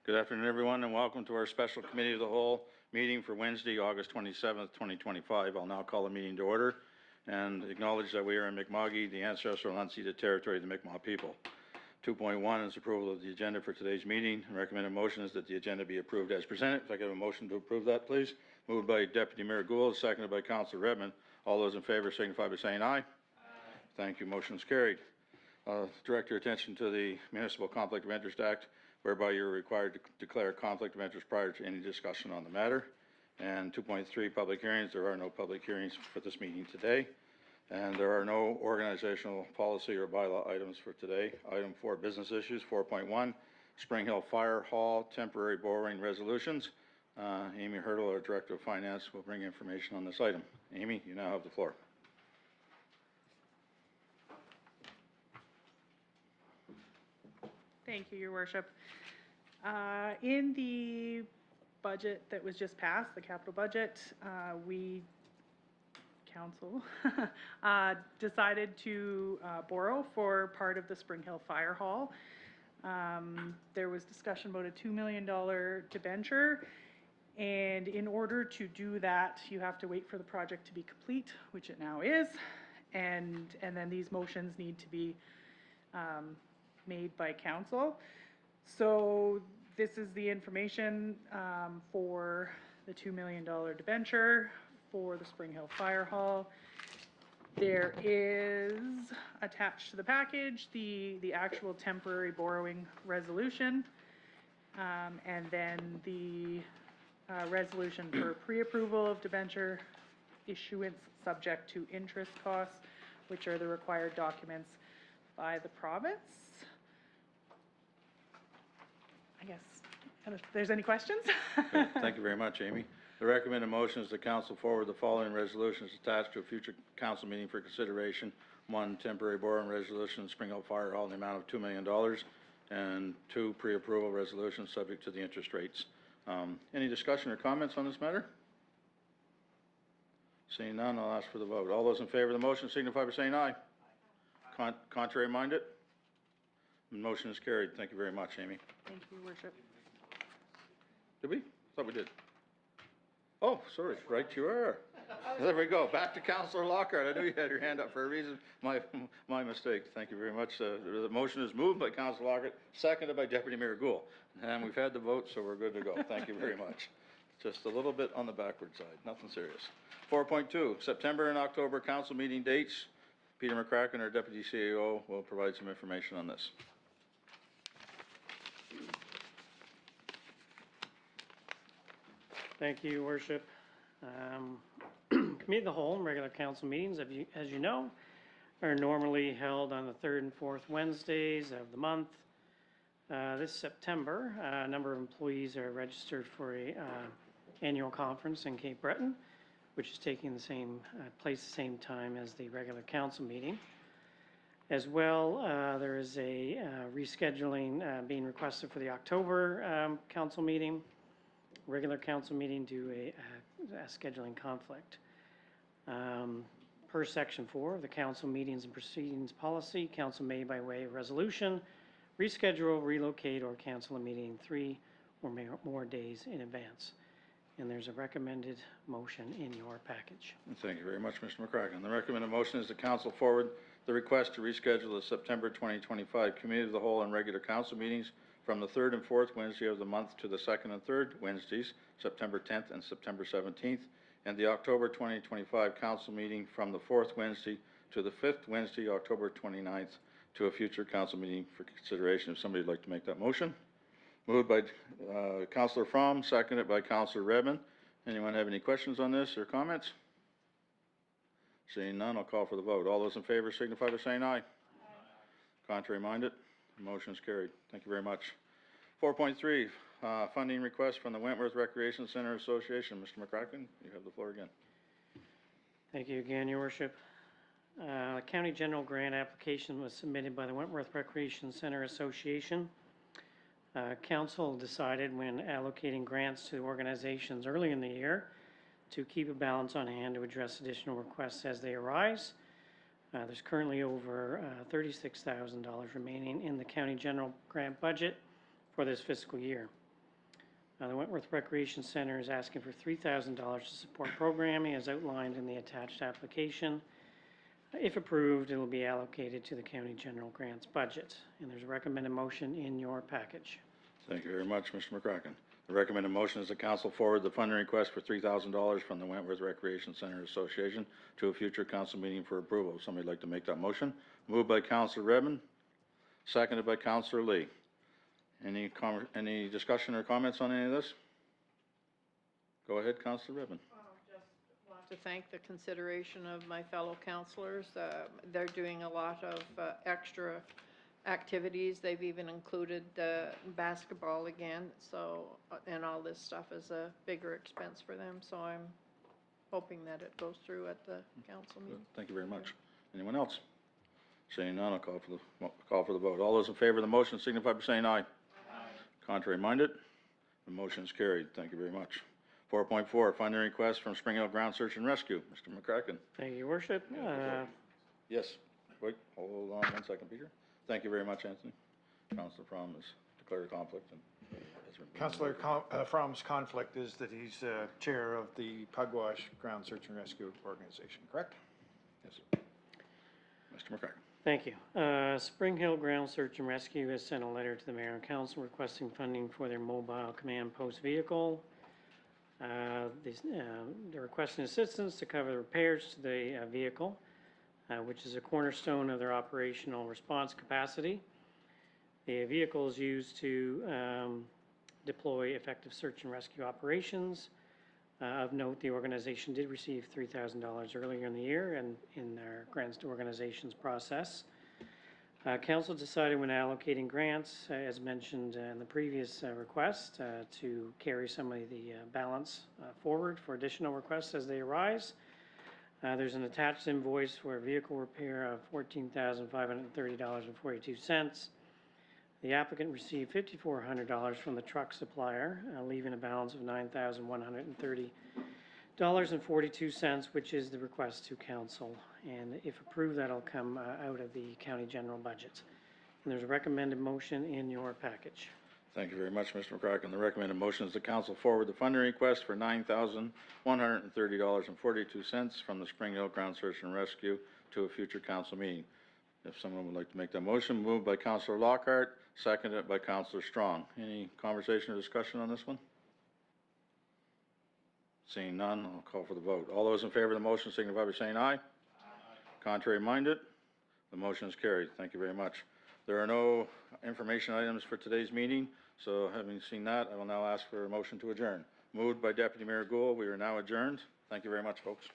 Good afternoon, everyone, and welcome to our special committee of the whole meeting for Wednesday, August 27th, 2025. I'll now call the meeting to order and acknowledge that we are in Mi'kma'ki, the ancestral unceded territory of the Mi'kmaq people. 2.1 is approval of the agenda for today's meeting. The recommended motion is that the agenda be approved as presented. If I could have a motion to approve that, please. Moved by Deputy Mayor Gould, seconded by Councillor Redmond. All those in favor signify by saying aye. Aye. Thank you. Motion is carried. Direct your attention to the Municipal Conflict of Interest Act, whereby you're required to declare a conflict of interest prior to any discussion on the matter. And 2.3, public hearings. There are no public hearings for this meeting today. And there are no organizational policy or bylaw items for today. Item 4, business issues. 4.1, Spring Hill Fire Hall temporary borrowing resolutions. Amy Hurdle, our Director of Finance, will bring information on this item. Amy, you now have the floor. Thank you, Your Worship. In the budget that was just passed, the capital budget, Council decided to borrow for part of the Spring Hill Fire Hall. There was discussion about a $2 million debenture, and in order to do that, you have to wait for the project to be complete, which it now is, and then these motions need to be made by council. So this is the information for the $2 million debenture for the Spring Hill Fire Hall. There is attached to the package the actual temporary borrowing resolution, and then the resolution for pre-approval of debenture issuance subject to interest costs, which are the required documents by the province. I guess, if there's any questions. Okay, thank you very much, Amy. The recommended motion is the council forward the following resolutions attached to a future council meeting for consideration. 1, temporary borrowing resolution, Spring Hill Fire Hall in the amount of $2 million, and 2, pre-approval resolutions subject to the interest rates. Any discussion or comments on this matter? Seeing none, I'll ask for the vote. All those in favor of the motion signify by saying aye. Contrary minded? The motion is carried. Thank you very much, Amy. Thank you, Your Worship. Did we? I thought we did. Oh, sorry. Right you are. There we go. Back to Councillor Lockhart. I knew you had your hand up for a reason. My mistake. Thank you very much. The motion is moved by Councillor Lockhart, seconded by Deputy Mayor Gould. And we've had the vote, so we're good to go. Thank you very much. Just a little bit on the backward side. Nothing serious. 4.2, September and October council meeting dates. Peter McCracken, our Deputy CEO, will provide some information on this. Thank you, Your Worship. Committee of the Whole and regular council meetings, as you know, are normally held on the 3rd and 4th Wednesdays of the month. This September, a number of employees are registered for a annual conference in Cape Breton, which is taking the same place the same time as the regular council meeting. As well, there is a rescheduling being requested for the October council meeting. Regular council meeting due a scheduling conflict. Per section 4 of the council meetings and proceedings policy, council may by way of resolution reschedule, relocate, or cancel a meeting 3 or more days in advance. And there's a recommended motion in your package. Thank you very much, Mr. McCracken. The recommended motion is the council forward the request to reschedule the September 2025 Committee of the Whole and regular council meetings from the 3rd and 4th Wednesday of the month to the 2nd and 3rd Wednesdays, September 10th and September 17th, and the October 2025 council meeting from the 4th Wednesday to the 5th Wednesday, October 29th, to a future council meeting for consideration. If somebody would like to make that motion. Moved by Councillor Fromm, seconded by Councillor Redmond. Anyone have any questions on this or comments? Seeing none, I'll call for the vote. All those in favor signify by saying aye. Aye. Contrary minded? The motion is carried. Thank you very much. 4.3, funding request from the Wentworth Recreation Center Association. Mr. McCracken, you have the floor again. Thank you again, Your Worship. A county general grant application was submitted by the Wentworth Recreation Center Association. Council decided when allocating grants to organizations early in the year to keep a balance on hand to address additional requests as they arise. There's currently over $36,000 remaining in the county general grant budget for this fiscal year. The Wentworth Recreation Center is asking for $3,000 to support programming as outlined in the attached application. If approved, it will be allocated to the county general grants budget. And there's a recommended motion in your package. Thank you very much, Mr. McCracken. The recommended motion is the council forward the funding request for $3,000 from the Wentworth Recreation Center Association to a future council meeting for approval. Somebody like to make that motion? Moved by Councillor Redmond, seconded by Councillor Lee. Any discussion or comments on any of this? Go ahead, Councillor Redmond. Just want to thank the consideration of my fellow councillors. They're doing a lot of extra activities. They've even included basketball again, so, and all this stuff is a bigger expense for them, so I'm hoping that it goes through at the council meeting. Thank you very much. Anyone else? Seeing none, I'll call for the vote. All those in favor of the motion signify by saying aye. Aye. Contrary minded? The motion is carried. Thank you very much. 4.4, funding request from Spring Hill Ground Search and Rescue. Mr. McCracken. Thank you, Your Worship. Yes. Wait, hold on 1 second, Peter. Thank you very much, Anthony. Councillor Fromm has declared a conflict. Councillor Fromm's conflict is that he's chair of the Pugwash Ground Search and Rescue Organization, correct? Yes, sir. Mr. McCracken. Thank you. Spring Hill Ground Search and Rescue has sent a letter to the Mayor and Council requesting funding for their mobile command post vehicle. They're requesting assistance to cover the repairs to the vehicle, which is a cornerstone of their operational response capacity. The vehicle is used to deploy effective search and rescue operations. Of note, the organization did receive $3,000 earlier in the year and in their grants to organizations process. Council decided when allocating grants, as mentioned in the previous request, to carry some of the balance forward for additional requests as they arise. There's an attached invoice for a vehicle repair of $14,530.42. The applicant received $5,400 from the truck supplier, leaving a balance of $9,130.42, which is the request to council. And if approved, that'll come out of the county general budget. And there's a recommended motion in your package. Thank you very much, Mr. McCracken. The recommended motion is the council forward the funding request for $9,130.42 from the Spring Hill Ground Search and Rescue to a future council meeting. If someone would like to make that motion, moved by Councillor Lockhart, seconded by Councillor Strong. Any conversation or discussion on this one? Seeing none, I'll call for the vote. All those in favor of the motion signify by saying aye. Aye. Contrary minded? The motion is carried. Thank you very much. There are no information items for today's meeting, so having seen that, I will now ask for a motion to adjourn. Moved by Deputy Mayor Gould. We are now adjourned. Thank you very much, folks.